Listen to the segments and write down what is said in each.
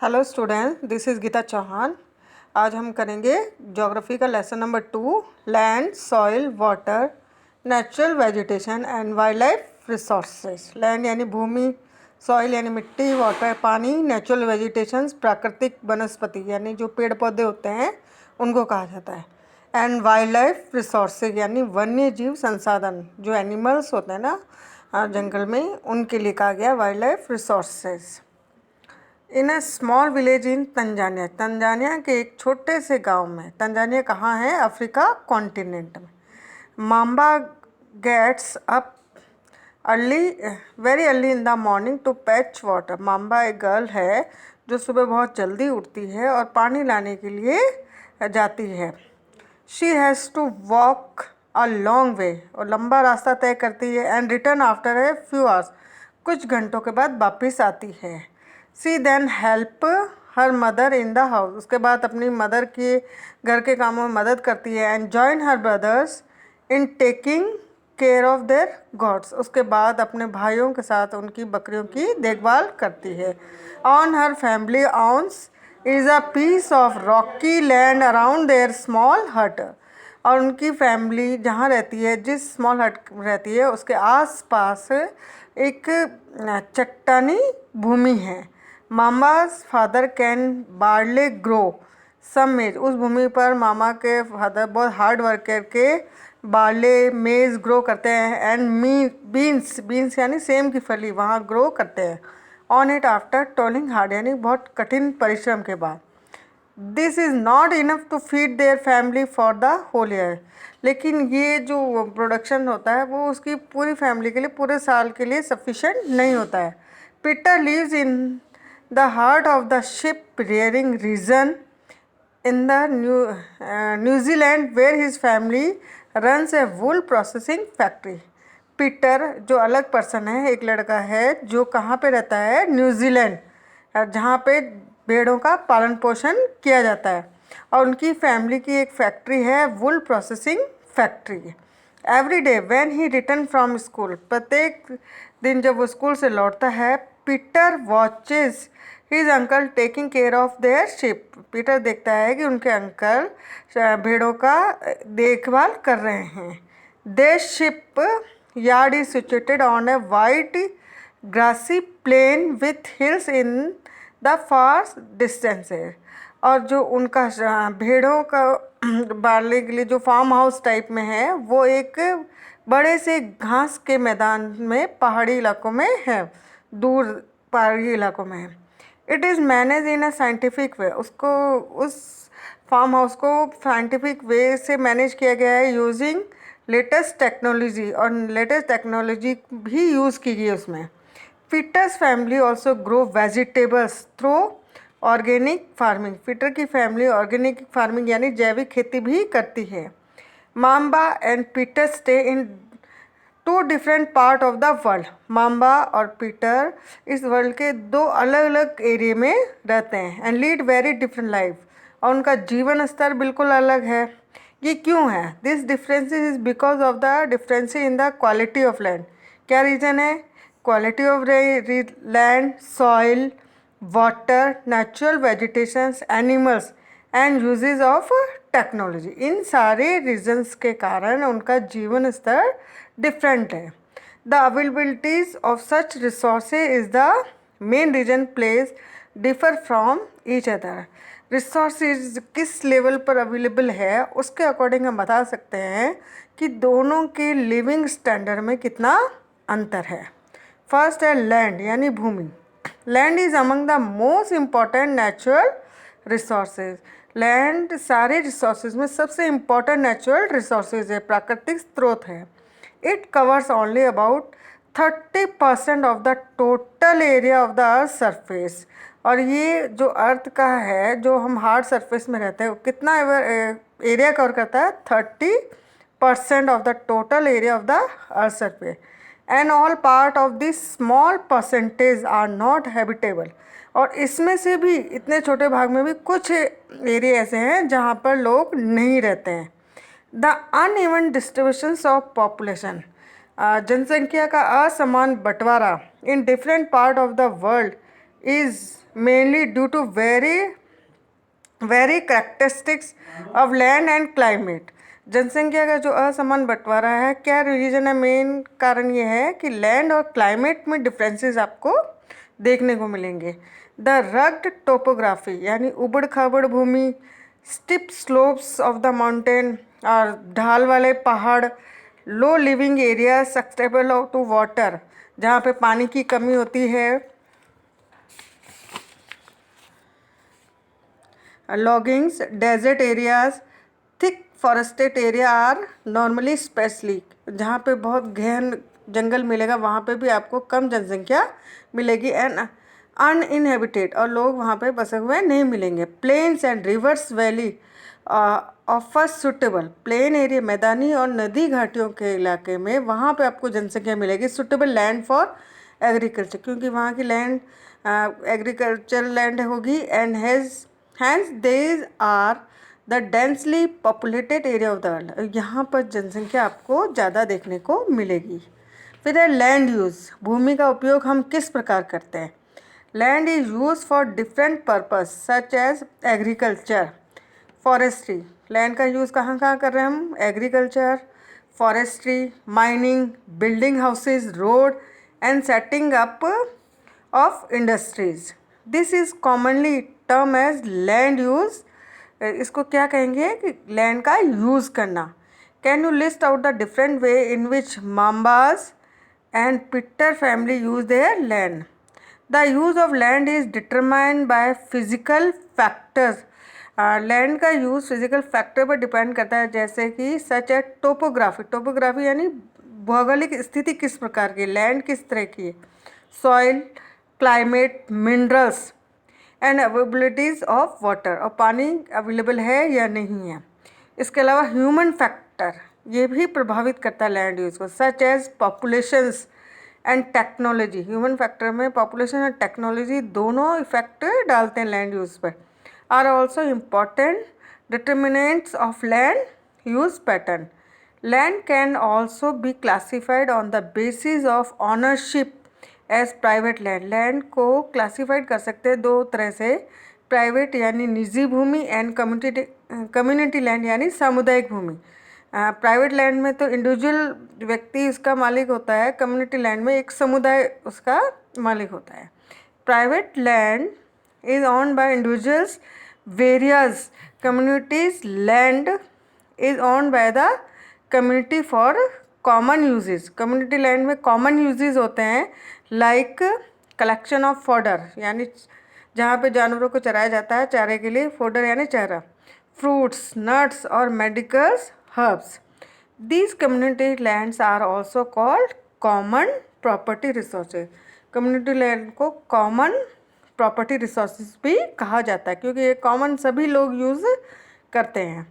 Hello student, this is Geeta Chauhan. आज हम करेंगे ज्योग्राफी का lesson number 2, land, soil, water, natural vegetation and wildlife resources. Land यानी भूमि, सॉइल यानी मिट्टी, वाटर पानी, नेचुरल वेजिटेशंस प्राकृतिक वनस्पति यानी जो पेड़ पौधे होते हैं उनको कहा जाता है, एंड वाइल्ड लाइफ रिसोर्सेज यानी वन्य जीव संसाधन जो एनिमल्स होते हैं ना जंगल में, उनके लिए कहा गया wildlife resources. In a small village in Tanzania, Tanzania के एक छोटे से गांव में। तंजानिया कहाँ है? अफ्रीका कॉन्टिनेंट में। Mamba gets up early very early in the morning to fetch water. Mamba एक गर्ल है जो सुबह बहुत जल्दी उठती है और पानी लाने के लिए जाती है। She has to walk a long way, और लंबा रास्ता तय करती है, and return after a few hours, कुछ घंटों के बाद वापस आती है। She then help her mother in the house, उसके बाद अपनी मदर के घर के कामों में मदद करती है, and join her brothers in taking care of their goats, उसके बाद अपने भाइयों के साथ उनकी बकरियों की देखभाल करती है। On her family owns is a piece of rocky land around their small hut, और उनकी फैमिली जहाँ रहती है, जिस स्मॉल हट रहती है उसके आस-पास एक चट्टानी भूमि है। Mamba's father can barley grow some maize, उस भूमि पर मामा के फादर बहुत हार्ड वर्क करके बार्ले मेज ग्रो करते हैं, एंड बीन्स, बीन्स यानी सेम की फली वहाँ ग्रो करते हैं। On it after toiling hard यानी बहुत कठिन परिश्रम के बाद। This is not enough to feed their family for the whole year, लेकिन ये जो प्रोडक्शन होता है वो उसकी पूरी फैमिली के लिए पूरे साल के लिए सफिशेंट नहीं होता है। Peter lives in the heart of the sheep rearing region in the New Zealand where his family runs a wool processing factory. Peter जो अलग पर्सन है, एक लड़का है जो कहाँ पे रहता है? न्यूजीलैंड, जहाँ पे भेड़ों का पालन पोषण किया जाता है, और उनकी फैमिली की एक फैक्ट्री है, wool processing factory. Every day when he return from school, प्रत्येक दिन जब वो स्कूल से लौटता है, Peter watches his uncle taking care of their sheep, पीटर देखता है कि उनके अंकल भेड़ों का देखभाल कर रहे हैं। Their sheep yard is situated on a wide grassy plain with hills in the far distances, और जो उनका भेड़ों का बारने के लिए जो फार्म हाउस टाइप में है वो एक बड़े से घास के मैदान में पहाड़ी इलाकों में है, दूर पहाड़ी इलाकों में है। It is manage in a scientific way, उसको उस फार्म हाउस को साइंटिफिक वे से मैनेज किया गया है, यूजिंग लेटेस्ट टेक्नोलॉजी, और लेटेस्ट टेक्नोलॉजी भी यूज़ की गई है उसमें। Peter's family also grow vegetables through organic farming, Peter की फैमिली ऑर्गेनिक फार्मिंग यानी जैविक खेती भी करती है। Mamba and Peter stay in two different part of the world, Mamba और पीटर इस वर्ल्ड के दो अलग अलग एरिया में रहते हैं, and lead very different life, और उनका जीवन स्तर बिल्कुल अलग है। ये क्यों है? This difference is because of the difference in the quality of land. क्या रीज़न है? Quality of land, soil, water, natural vegetations, animals and uses of technology, इन सारे रीजन्स के कारण उनका जीवन स्तर डिफरेंट है। The availabilities of such resources is the main reason place differ from each other. Resources किस लेवल पर अवेलेबल है उसके अकॉर्डिंग हम बता सकते हैं कि दोनों के लिविंग स्टैंडर्ड में कितना अंतर है। फर्स्ट है लैंड यानी भूमि। Land is among the most important natural resources, land सारे रिसोर्सेज में सबसे इम्पॉर्टेंट नेचुरल रिसोर्सेज है, प्राकृतिक स्रोत है। It covers only about 30% of the total area of the earth surface, और ये जो अर्थ का है, जो हम हार्ड सरफेस में रहते हैं, कितना एरिया कवर करता है? 30% of the total area of the earth surface, and all part of this small percentage are not habitable, और इसमें से भी इतने छोटे भाग में भी कुछ एरिया ऐसे हैं जहाँ पर लोग नहीं रहते हैं। The uneven distributions of population, जनसंख्या का असमान बंटवारा in different part of the world is mainly due to very characteristics of land and climate. जनसंख्या का जो असमान बंटवारा है, क्या रीजन है? मेन कारण ये है कि लैंड और क्लाइमेट में डिफरेंसेस आपको देखने को मिलेंगे। द रग्ड टोपोग्राफी यानी उबड़ खाबड़ भूमि, स्टिप स्लोप्स ऑफ द माउंटेन और ढाल वाले पहाड़, लो लिविंग एरिया सक्सेसिबल टू वाटर जहाँ पे पानी की कमी होती है, loggings, desert areas, thick forested area are normally specially जहाँ पे बहुत गहन जंगल मिलेगा वहाँ पे भी आपको कम जनसंख्या मिलेगी एंड अनइनहेबिटेड और लोग वहाँ पे बसे हुए नहीं मिलेंगे। Plains and rivers valley offer suitable, plain area मैदानी और नदी घाटियों के इलाके में वहाँ पे आपको जनसंख्या मिलेगी सुटेबल लैंड फॉर एग्रीकल्चर, क्योंकि वहाँ की लैंड एग्रीकल्चर लैंड होगी and hence these are the densely populated area of the world. यहाँ पर जनसंख्या आपको ज़्यादा देखने को मिलेगी। फिर है लैंड यूज़, भूमि का उपयोग हम किस प्रकार करते हैं? Land is use for different purpose such as agriculture, forestry. Land का यूज़ कहाँ कहाँ कर रहे हैं हम? Agriculture, forestry, mining, building houses, road and setting up of industries. This is commonly term as land use. इसको क्या कहेंगे कि लैंड का यूज़ करना। Can you list out the different way in which Mamba's and Peter family use their land? The use of land is determined by physical factors. Land का use physical factor पर depend करता है, जैसे कि सच है topography. Topography यानी भौगोलिक स्थिति किस प्रकार की, लैंड किस तरह की है, soil, climate, minerals and availabilities of water, और पानी अवेलेबल है या नहीं है। इसके अलावा ह्यूमन फैक्टर ये भी प्रभावित करता है लैंड यूज़ को, such as populations and technology. Human factor में पॉपुलेशन और टेक्नोलॉजी दोनों इफेक्ट डालते हैं लैंड यूज़ पर। Are also important determinants of land use pattern. Land can also be classified on the basis of ownership as private land. Land को classified कर सकते हैं दो तरह से, प्राइवेट यानी निजी भूमि एंड कम्युनिटी लैंड यानी सामुदायिक भूमि। प्राइवेट लैंड में तो इंडिविजुअल व्यक्ति उसका मालिक होता है, कम्युनिटी लैंड में एक समुदाय उसका मालिक होता है। Private land is owned by individuals, various communities land is owned by the community for common uses. Community land में कॉमन यूजेस होते हैं, लाइक कलेक्शन ऑफ फॉडर यानी जहाँ पे जानवरों को चराया जाता है चारे के लिए, फोडर यानी चारा, फ्रूट्स, नट्स और medicals, herbs. These community lands are also called common property resources. Community land को कॉमन प्रॉपर्टी रिसोर्सेज भी कहा जाता है क्योंकि ये कॉमन सभी लोग यूज़ करते हैं।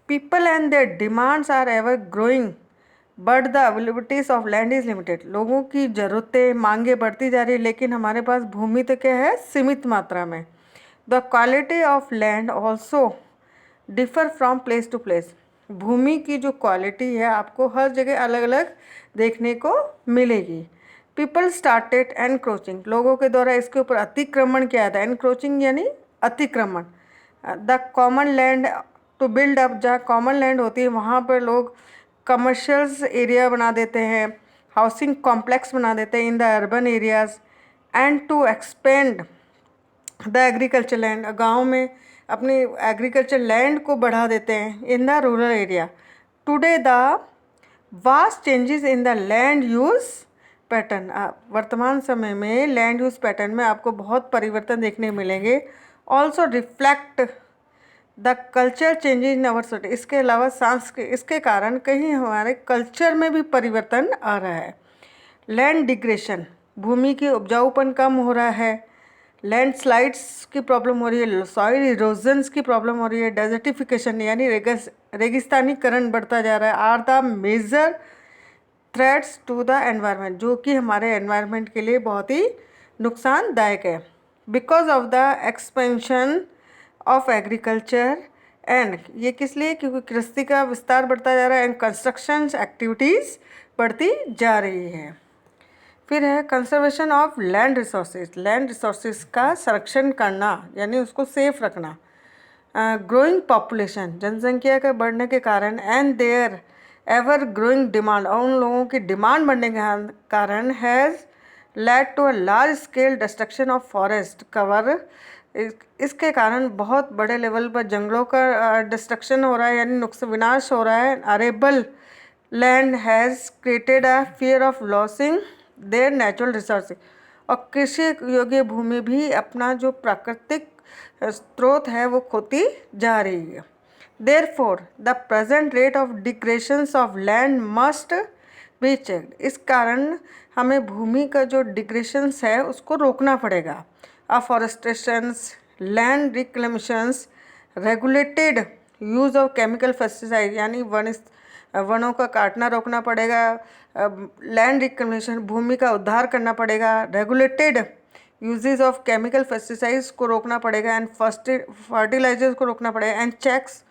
People and their demands are ever growing but the availabilities of land is limited. लोगों की ज़रूरतें, मांगे बढ़ती जा रही है लेकिन हमारे पास भूमि तो क्या है, सीमित मात्रा में। The quality of land also differ from place to place. भूमि की जो क्वालिटी है आपको हर जगह अलग अलग देखने को मिलेगी। पीपल स्टार्टेड एनक्रोचिंग, लोगों के द्वारा इसके ऊपर अतिक्रमण किया था। एनक्रोचिंग यानी अतिक्रमण। The common land to build up, जहाँ कॉमन लैंड होती है वहाँ पर लोग कमर्शियल्स एरिया बना देते हैं, हाउसिंग कॉम्प्लेक्स बना देते हैं in the urban areas and to expand the agriculture land. गाँव में अपनी एग्रीकल्चर लैंड को बढ़ा देते हैं in the rural area. Today the vast changes in the land use pattern, वर्तमान समय में लैंड यूज़ पैटर्न में आपको बहुत परिवर्तन देखने मिलेंगे। Also reflect the culture changes in our society. इसके अलावा इसके कारण कहीं हमारे कल्चर में भी परिवर्तन आ रहा है। लैंड डिग्रेशन, भूमि की उपजाऊपन कम हो रहा है। लैंड स्लाइड्स की प्रॉब्लम हो रही है, सॉइल इरोजन्स की प्रॉब्लम हो रही है। डेजर्टिफिकेशन यानी रेगिस्तानीकरण बढ़ता जा रहा है। Are the major threats to the environment, जो कि हमारे एनवायरनमेंट के लिए बहुत ही नुकसानदायक है। Because of the expansion of agriculture and, ये किस लिए, क्योंकि कृषि का विस्तार बढ़ता जा रहा है एंड कंस्ट्रक्शन एक्टिविटीज़ बढ़ती जा रही है। फिर है conservation of land resources, land resources का संरक्षण करना यानी उसको सेफ रखना। ग्रोइंग पॉपुलेशन, जनसंख्या के बढ़ने के कारण, and their ever growing demand, और उन लोगों की डिमांड बढ़ने के कारण, has led to a large scale destruction of forest cover, इसके कारण बहुत बड़े लेवल पर जंगलों का डिस्ट्रक्शन हो रहा है यानी विनाश हो रहा है। Arable land has created a fear of losing there natural resources, और कृषि योग्य भूमि भी अपना जो प्राकृतिक स्रोत है वो खोती जा रही है। Therefore, the present rate of degradations of land must be checked. इस कारण हमें भूमि का जो डिग्रेशंस है उसको रोकना पड़ेगा। Afforestations, land reclamations, regulated use of chemical pesticide यानी वनों का काटना रोकना पड़ेगा। लैंड रिक्लेमेशन, भूमि का उद्धार करना पड़ेगा। Regulated uses of chemical pesticides को रोकना पड़ेगा एंड फर्टिलाइजर्स को रोकना पड़ेगा। And checks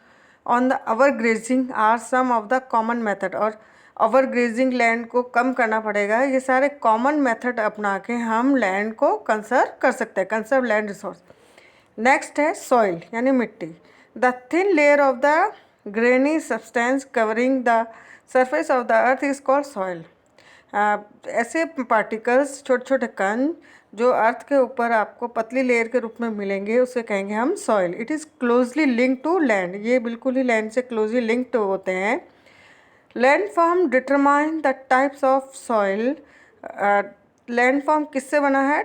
on the over grazing are some of the common method, और ओवर ग्रेजिंग लैंड को कम करना पड़ेगा। ये सारे कॉमन मेथड अपना के हम लैंड को कंसर्व कर सकते हैं, कंसर्व लैंड रिसोर्स। नेक्स्ट है सॉइल यानी मिट्टी। The thin layer of the granny substance covering the surface of the earth is called soil. ऐसे पार्टिकल्स, छोटे छोटे कण जो अर्थ के ऊपर आपको पतली लेयर के रूप में मिलेंगे उसे कहेंगे हम soil. It is closely link to land, ये बिल्कुल ही लैंड से क्लोजली लिंक्ड होते हैं। Land form determine the types of soil. Land form किससे बना है?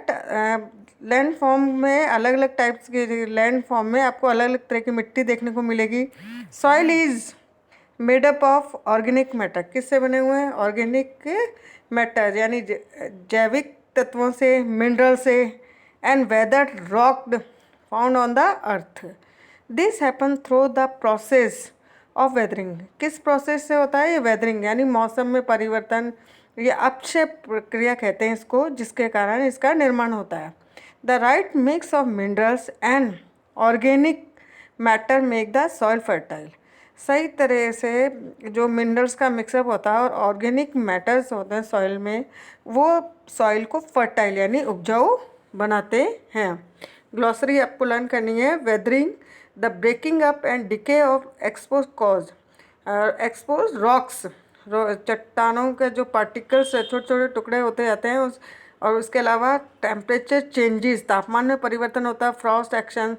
लैंड फॉर्म में अलग अलग टाइप्स के लैंड फॉर्म में आपको अलग अलग तरह की मिट्टी देखने को मिलेगी। Soil is made up of organic matter, किससे बने हुए हैं? ऑर्गेनिक मैटर यानी जैविक तत्वों से, मिनरल से, and weathered rocked found on the earth. This happen through the process of weathering. किस प्रोसेस से होता है ये? वेदरिंग यानी मौसम में परिवर्तन, ये अपक्षय प्रक्रिया कहते हैं इसको, जिसके कारण इसका निर्माण होता है। The right mix of minerals and organic matter make the soil fertile. सही तरह से जो मिनरल्स का मिक्सअप होता है और ऑर्गेनिक मैटर्स होते हैं सॉइल में, वो सॉइल को फर्टाइल यानी उपजाऊ बनाते हैं। ग्लॉसरी आपको लर्न करनी है। Weathering, the breaking up and decay of expose cause, expose rocks, चट्टानों के जो पार्टिकल्स छोटे छोटे टुकड़े होते जाते हैं और उसके अलावा टेम्परेचर चेंजेस, तापमान में परिवर्तन होता है। Frost action,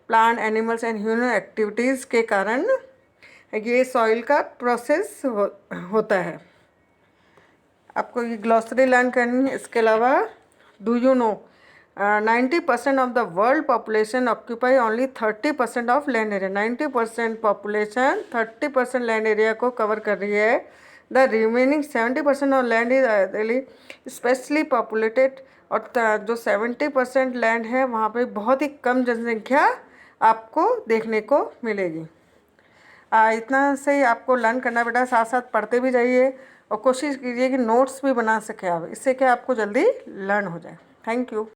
plant, animals and human activities के कारण ये सॉइल का प्रोसेस होता है। आपको ये ग्लॉसरी लर्न करनी है। इसके अलावा do you know 90% of the world population occupy only 30% of land area. 90% population 30% land area को कवर कर रही है। The remaining 70% of land is specially populated, और जो 70% लैंड है वहाँ पे बहुत ही कम जनसंख्या आपको देखने को मिलेगी। इतना से ही आपको लर्न करना बेटा, साथ साथ पढ़ते भी जाइए और कोशिश कीजिए कि नोट्स भी बना सके आप, इससे क्या आपको जल्दी लर्न हो जाए। Thank you.